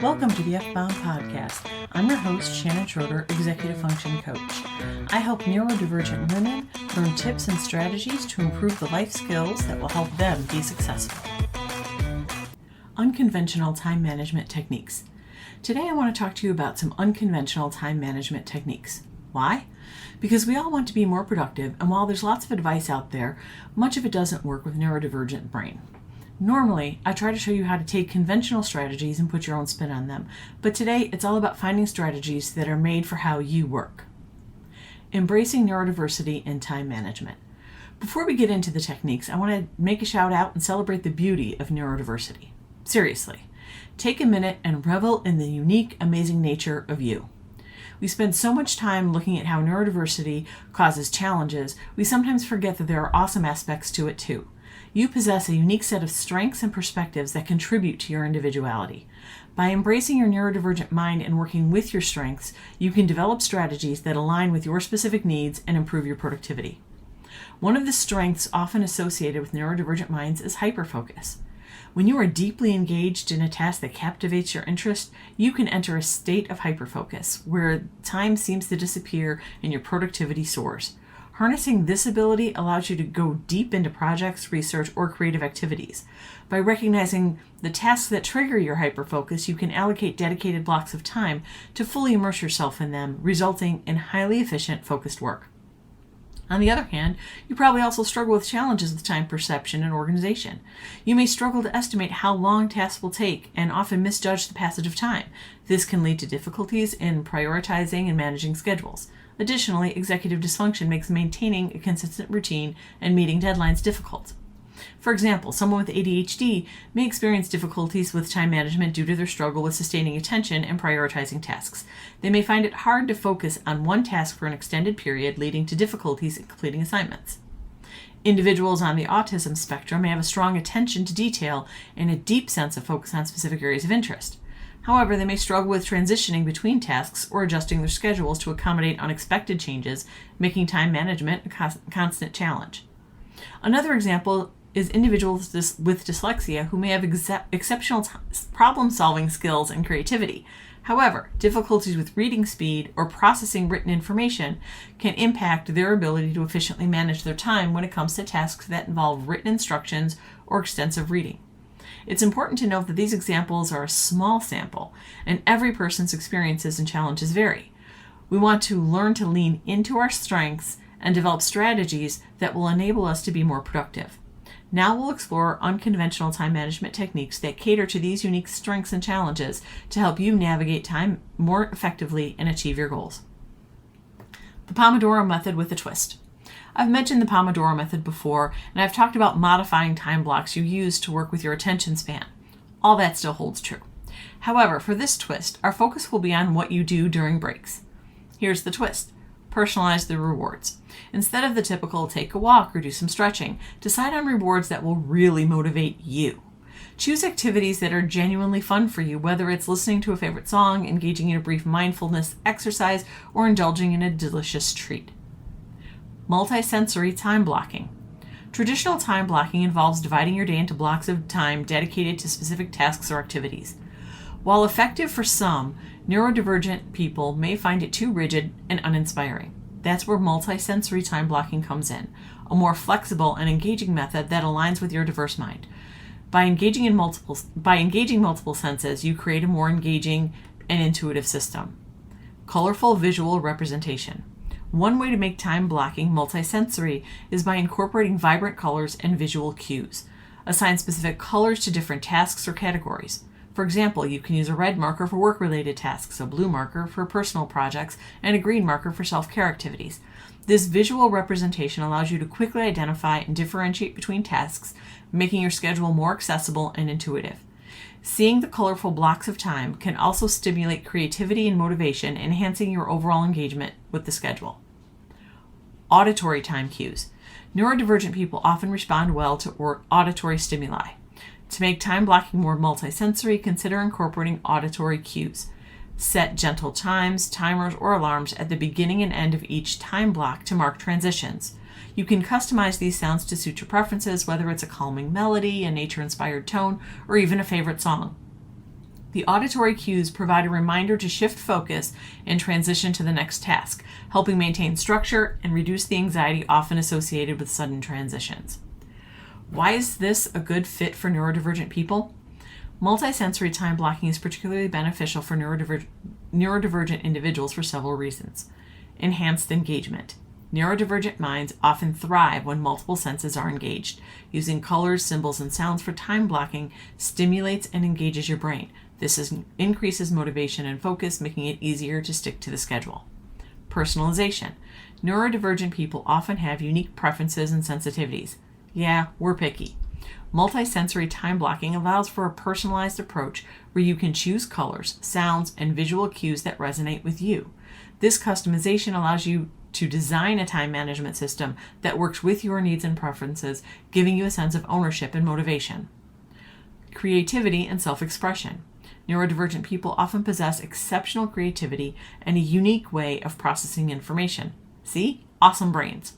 Welcome to the F-Bound Podcast. I'm your host, Shannon Schroeder, Executive Function Coach. I help neurodivergent women learn tips and strategies to improve the life skills that will help them be successful. Unconventional time management techniques. Today I want to talk to you about some unconventional time management techniques. Why? Because we all want to be more productive, and while there's lots of advice out there, much of it doesn't work with neurodivergent brain. Normally, I try to show you how to take conventional strategies and put your own spin on them, but today it's all about finding strategies that are made for how you work. Embracing neurodiversity in time management. Before we get into the techniques, I want to make a shout out and celebrate the beauty of neurodiversity. Seriously, take a minute and revel in the unique, amazing nature of you. We spend so much time looking at how neurodiversity causes challenges, we sometimes forget that there are awesome aspects to it too. You possess a unique set of strengths and perspectives that contribute to your individuality. By embracing your neurodivergent mind and working with your strengths, you can develop strategies that align with your specific needs and improve your productivity. One of the strengths often associated with neurodivergent minds is hyperfocus. When you are deeply engaged in a task that captivates your interest, you can enter a state of hyperfocus, where time seems to disappear and your productivity soars. Harnessing this ability allows you to go deep into projects, research, or creative activities. By recognizing the tasks that trigger your hyperfocus, you can allocate dedicated blocks of time to fully immerse yourself in them, resulting in highly efficient, focused work. On the other hand, you probably also struggle with challenges with time perception and organization. You may struggle to estimate how long tasks will take and often misjudge the passage of time. This can lead to difficulties in prioritizing and managing schedules. Additionally, executive dysfunction makes maintaining a consistent routine and meeting deadlines difficult. For example, someone with ADHD may experience difficulties with time management due to their struggle with sustaining attention and prioritizing tasks. They may find it hard to focus on one task for an extended period, leading to difficulties in completing assignments. Individuals on the autism spectrum may have a strong attention to detail and a deep sense of focus on specific areas of interest. However, they may struggle with transitioning between tasks or adjusting their schedules to accommodate unexpected changes, making time management a constant challenge. Another example is individuals with dyslexia who may have exceptional problem-solving skills and creativity. However, difficulties with reading speed or processing written information can impact their ability to efficiently manage their time when it comes to tasks that involve written instructions or extensive reading. It's important to note that these examples are a small sample, and every person's experiences and challenges vary. We want to learn to lean into our strengths and develop strategies that will enable us to be more productive. Now we'll explore unconventional time management techniques that cater to these unique strengths and challenges to help you navigate time more effectively and achieve your goals. The Pomodoro Method with a twist. I've mentioned the Pomodoro Method before, and I've talked about modifying time blocks you use to work with your attention span. All that still holds true. However, for this twist, our focus will be on what you do during breaks. Here's the twist. Personalize the rewards. Instead of the typical take a walk or do some stretching, decide on rewards that will really motivate you. Choose activities that are genuinely fun for you, whether it's listening to a favorite song, engaging in a brief mindfulness exercise, or indulging in a delicious treat. Multisensory time blocking. Traditional time blocking involves dividing your day into blocks of time dedicated to specific tasks or activities. While effective for some, neurodivergent people may find it too rigid and uninspiring. That's where multisensory time blocking comes in, a more flexible and engaging method that aligns with your diverse mind. By engaging multiple senses, you create a more engaging and intuitive system. Colorful visual representation. One way to make time blocking multisensory is by incorporating vibrant colors and visual cues. Assign specific colors to different tasks or categories. For example, you can use a red marker for work-related tasks, a blue marker for personal projects, and a green marker for self-care activities. This visual representation allows you to quickly identify and differentiate between tasks, making your schedule more accessible and intuitive. Seeing the colorful blocks of time can also stimulate creativity and motivation, enhancing your overall engagement with the schedule. Auditory time cues. Neurodivergent people often respond well to auditory stimuli. To make time blocking more multisensory, consider incorporating auditory cues. Set gentle chimes, timers, or alarms at the beginning and end of each time block to mark transitions. You can customize these sounds to suit your preferences, whether it's a calming melody, a nature-inspired tone, or even a favorite song. The auditory cues provide a reminder to shift focus and transition to the next task, helping maintain structure and reduce the anxiety often associated with sudden transitions. Why is this a good fit for neurodivergent people? Multisensory time blocking is particularly beneficial for neurodivergent individuals for several reasons. Enhanced engagement. Neurodivergent minds often thrive when multiple senses are engaged. Using colors, symbols, and sounds for time blocking stimulates and engages your brain. This increases motivation and focus, making it easier to stick to the schedule. Personalization. Neurodivergent people often have unique preferences and sensitivities. Yeah, we're picky. Multisensory time blocking allows for a personalized approach where you can choose colors, sounds, and visual cues that resonate with you. This customization allows you to design a time management system that works with your needs and preferences, giving you a sense of ownership and motivation. Creativity and self-expression. Neurodivergent people often possess exceptional creativity and a unique way of processing information. See? Awesome brains.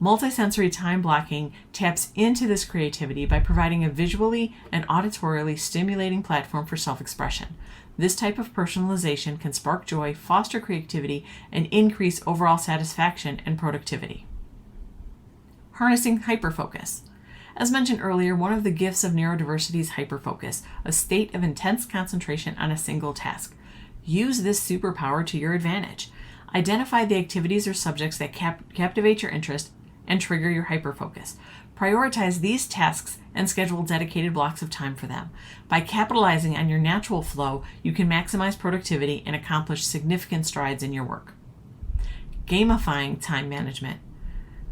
Multisensory time blocking taps into this creativity by providing a visually and auditorily stimulating platform for self-expression. This type of personalization can spark joy, foster creativity, and increase overall satisfaction and productivity. Harnessing hyperfocus. As mentioned earlier, one of the gifts of neurodiversity is hyperfocus, a state of intense concentration on a single task. Use this superpower to your advantage. Identify the activities or subjects that captivate your interest and trigger your hyperfocus. Prioritize these tasks and schedule dedicated blocks of time for them. By capitalizing on your natural flow, you can maximize productivity and accomplish significant strides in your work. Gamifying time management.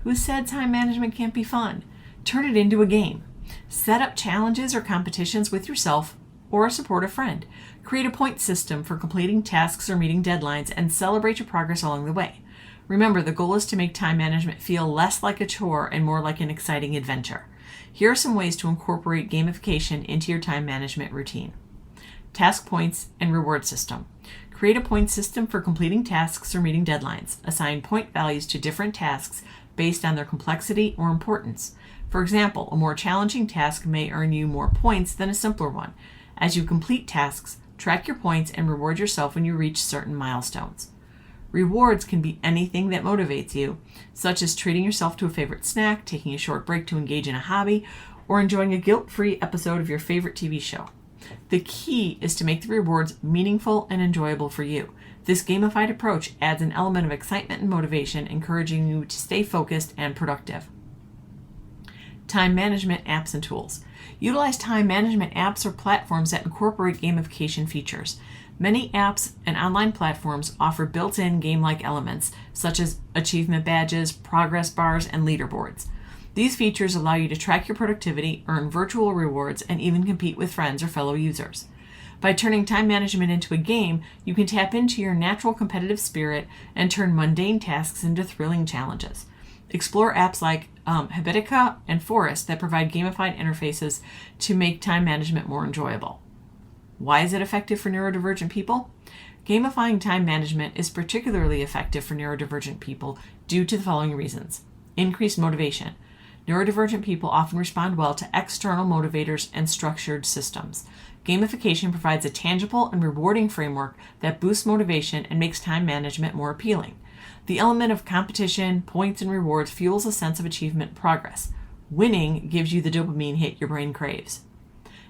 Who said time management can't be fun? Turn it into a game. Set up challenges or competitions with yourself or a supportive friend. Create a point system for completing tasks or meeting deadlines and celebrate your progress along the way. Remember, the goal is to make time management feel less like a chore and more like an exciting adventure. Here are some ways to incorporate gamification into your time management routine. Task points and reward system. Create a point system for completing tasks or meeting deadlines. Assign point values to different tasks based on their complexity or importance. For example, a more challenging task may earn you more points than a simpler one. As you complete tasks, track your points and reward yourself when you reach certain milestones. Rewards can be anything that motivates you, such as treating yourself to a favorite snack, taking a short break to engage in a hobby, or enjoying a guilt-free episode of your favorite TV show. The key is to make the rewards meaningful and enjoyable for you. This gamified approach adds an element of excitement and motivation, encouraging you to stay focused and productive. Time management apps and tools. Utilize time management apps or platforms that incorporate gamification features. Many apps and online platforms offer built-in game-like elements, such as achievement badges, progress bars, and leaderboards. These features allow you to track your productivity, earn virtual rewards, and even compete with friends or fellow users. By turning time management into a game, you can tap into your natural competitive spirit and turn mundane tasks into thrilling challenges. Explore apps like Habitica and Forest that provide gamified interfaces to make time management more enjoyable. Why is it effective for neurodivergent people? Gamifying time management is particularly effective for neurodivergent people due to the following reasons. Increased motivation. Neurodivergent people often respond well to external motivators and structured systems. Gamification provides a tangible and rewarding framework that boosts motivation and makes time management more appealing. The element of competition, points, and rewards fuels a sense of achievement and progress. Winning gives you the dopamine hit your brain craves.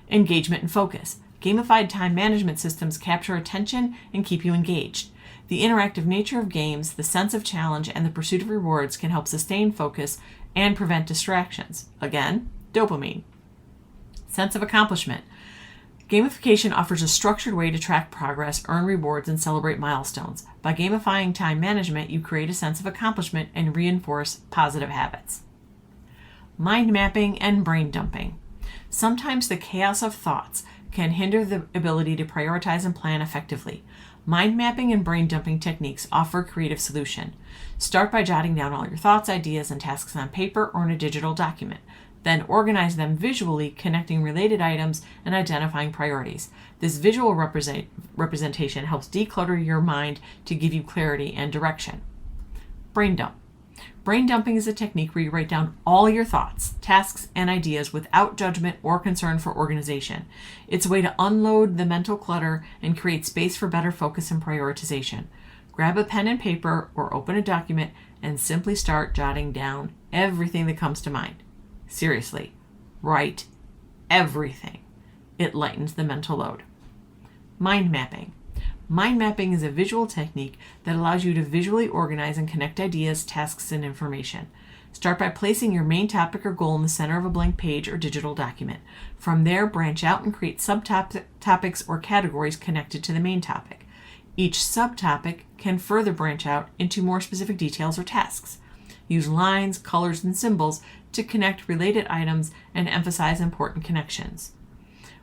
Engagement and focus. Gamified time management systems capture attention and keep you engaged. The interactive nature of games, the sense of challenge, and the pursuit of rewards can help sustain focus and prevent distractions. Again, dopamine. Sense of accomplishment. Gamification offers a structured way to track progress, earn rewards, and celebrate milestones. By gamifying time management, you create a sense of accomplishment and reinforce positive habits. Mind mapping and brain dumping. Sometimes the chaos of thoughts can hinder the ability to prioritize and plan effectively. Mind mapping and brain dumping techniques offer a creative solution. Start by jotting down all your thoughts, ideas, and tasks on paper or in a digital document. Then organize them visually, connecting related items and identifying priorities. This visual representation helps declutter your mind to give you clarity and direction. Brain dump. Brain dumping is a technique where you write down all your thoughts, tasks, and ideas without judgment or concern for organization. It's a way to unload the mental clutter and create space for better focus and prioritization. Grab a pen and paper or open a document and simply start jotting down everything that comes to mind. Seriously, write everything. It lightens the mental load. Mind mapping. Mind mapping is a visual technique that allows you to visually organize and connect ideas, tasks, and information. Start by placing your main topic or goal in the center of a blank page or digital document. From there, branch out and create subtopics or categories connected to the main topic. Each subtopic can further branch out into more specific details or tasks. Use lines, colors, and symbols to connect related items and emphasize important connections.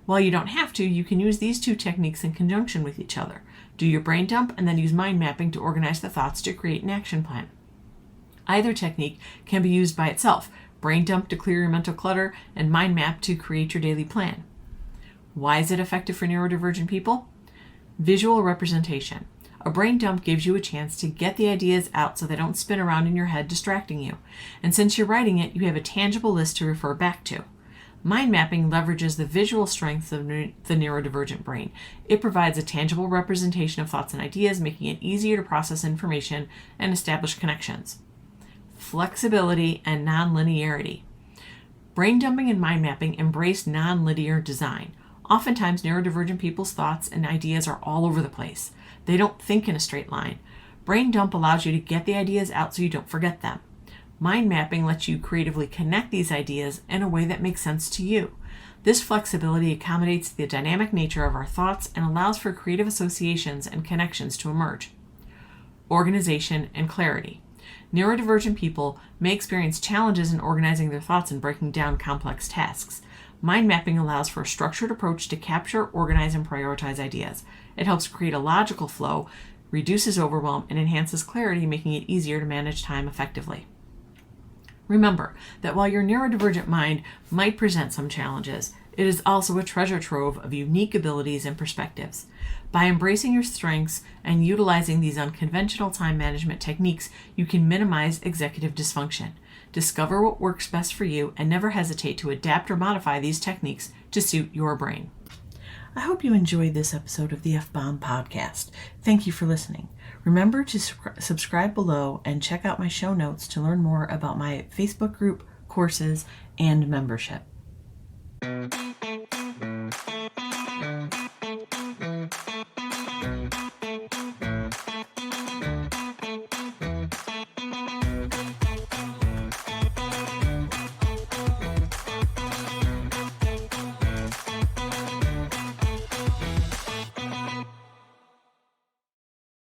While you don't have to, you can use these two techniques in conjunction with each other. Do your brain dump and then use mind mapping to organize the thoughts to create an action plan. Either technique can be used by itself. Brain dump to clear your mental clutter and mind map to create your daily plan. Why is it effective for neurodivergent people? Visual representation. A brain dump gives you a chance to get the ideas out so they don't spin around in your head distracting you. And since you're writing it, you have a tangible list to refer back to. Mind mapping leverages the visual strengths of the neurodivergent brain. It provides a tangible representation of thoughts and ideas, making it easier to process information and establish connections. Flexibility and nonlinearity. Brain dumping and mind mapping embrace nonlinear design. Oftentimes, neurodivergent people's thoughts and ideas are all over the place. They don't think in a straight line. Brain dump allows you to get the ideas out so you don't forget them. Mind mapping lets you creatively connect these ideas in a way that makes sense to you. This flexibility accommodates the dynamic nature of our thoughts and allows for creative associations and connections to emerge. Organization and clarity. Neurodivergent people may experience challenges in organizing their thoughts and breaking down complex tasks. Mind mapping allows for a structured approach to capture, organize, and prioritize ideas. It helps create a logical flow, reduces overwhelm, and enhances clarity, making it easier to manage time effectively. Remember that while your neurodivergent mind might present some challenges, it is also a treasure trove of unique abilities and perspectives. By embracing your strengths and utilizing these unconventional time management techniques, you can minimize executive dysfunction. Discover what works best for you and never hesitate to adapt or modify these techniques to suit your brain. I hope you enjoyed this episode of the F-Bomb Podcast. Thank you for listening. Remember to subscribe below and check out my show notes to learn more about my Facebook group, courses, and membership.